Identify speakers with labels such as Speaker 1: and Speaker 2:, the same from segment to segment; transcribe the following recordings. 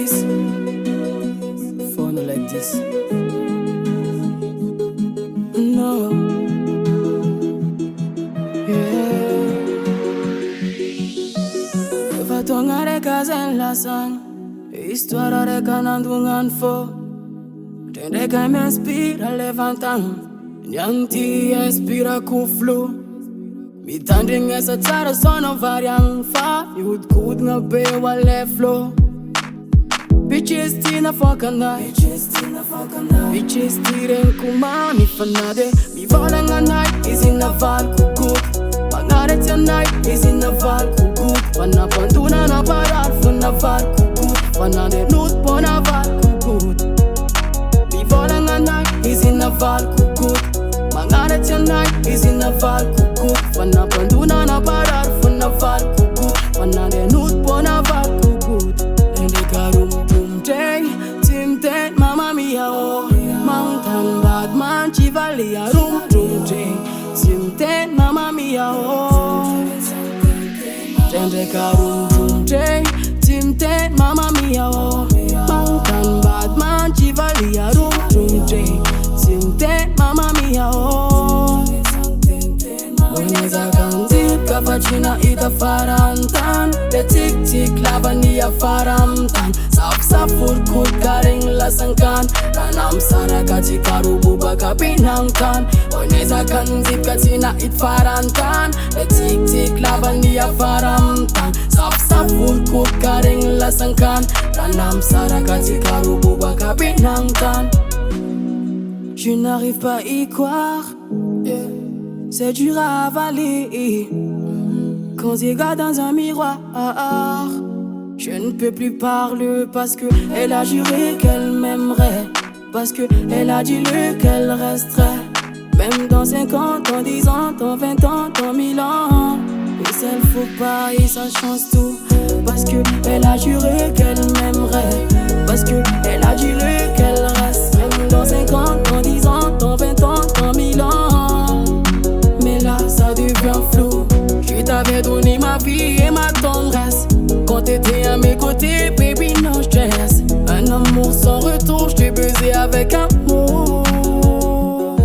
Speaker 1: this. Fun like this. No. Yeah. Fatonga reka zen la sang. Histoire reka nandungan fo. Reka m'inspira levantan. Nyanti inspira kuflu. Mi tandring esa tsara sono variang fa. Yud kud nga be wale flow. Bitches tina fakanai. Bitches tiren kumani fanade. Mi vola nga night is in a val kukut. Pangaret ya night is in a val kukut. Wana panduna na parar funa val kukut. Wana de nut pona val kukut. Mi vola nga night is in a val kukut. Pangaret ya night is in a val kukut. Wana panduna na parar funa val kukut. Wana de nut pona val kukut. Ende karum Tim ten, mamma mia, oh. Mountain bad man, chivalia, room, Tim ten, mamma mia, oh. Tendeka room, Tim ten, mamma mia, oh. Mountain bad man, chivalia, room, Tim ten, mamma mia, oh. Boneza kanti, kapachina ita farantan. De tik tik lavania faramtan. Sap furkut karing lasangkan. Ranam sara kati karubu baka pinangkan. Boneza kanti katina it farantan. De tik tik lavania faramtan. Sap furkut karing lasangkan. Ranam sara kati karubu baka pinangkan. Je n'arrive pas à y croire. C'est dur à avaler quand je regarde dans un miroir. Je ne peux plus parler parce que elle a juré qu'elle m'aimerait, parce que elle a dit qu'elle resterait. Même dans 50 ans, 10 ans, dans 20 ans, dans 1000 ans. Et ça ne faut pas et ça change tout. Parce que elle a juré qu'elle m'aimerait, parce que elle a dit qu'elle reste. Même dans 50 ans, 10 ans, dans 20 ans, dans 1000 ans. Mais là ça devient flou. Je t'avais donné ma vie et ma tendresse. Quand t'étais à mes côtés, baby, no stress. Un amour sans retour, j't'ai baisé avec amour.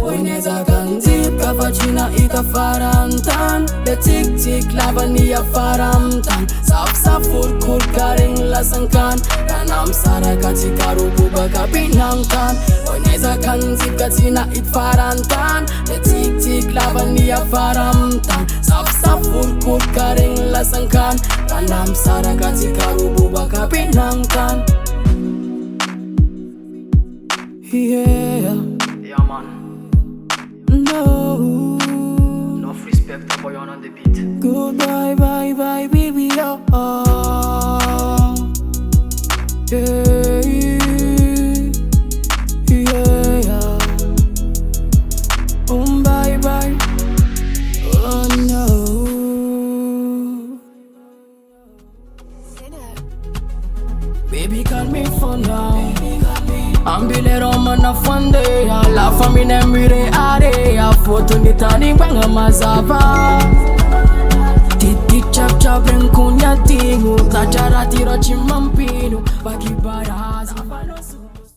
Speaker 1: Boneza kanti, kafachina ika farantan. De tik tik lavania faramtan. Sap furkut karing lasangkan. Ranam sara kati karubu baka pinangkan. Boneza kanti katina it farantan. De tik tik lavania faramtan. Sap furkut karing lasangkan. Ranam sara kati karubu baka pinangkan. Yeah.
Speaker 2: Yeah, man.
Speaker 1: No.
Speaker 2: Enough respect to boy on the beat.
Speaker 1: Goodbye, bye, bye, baby, oh, oh. Yeah, yeah. Bye, bye. Oh no. Baby, call me for now. Ambile Roma na fande. La famille n'aimere are. A photo ni tani banga mazava. Titi chap chap en kunya tingu. Tachara tiro chimampinu. Baki barazi.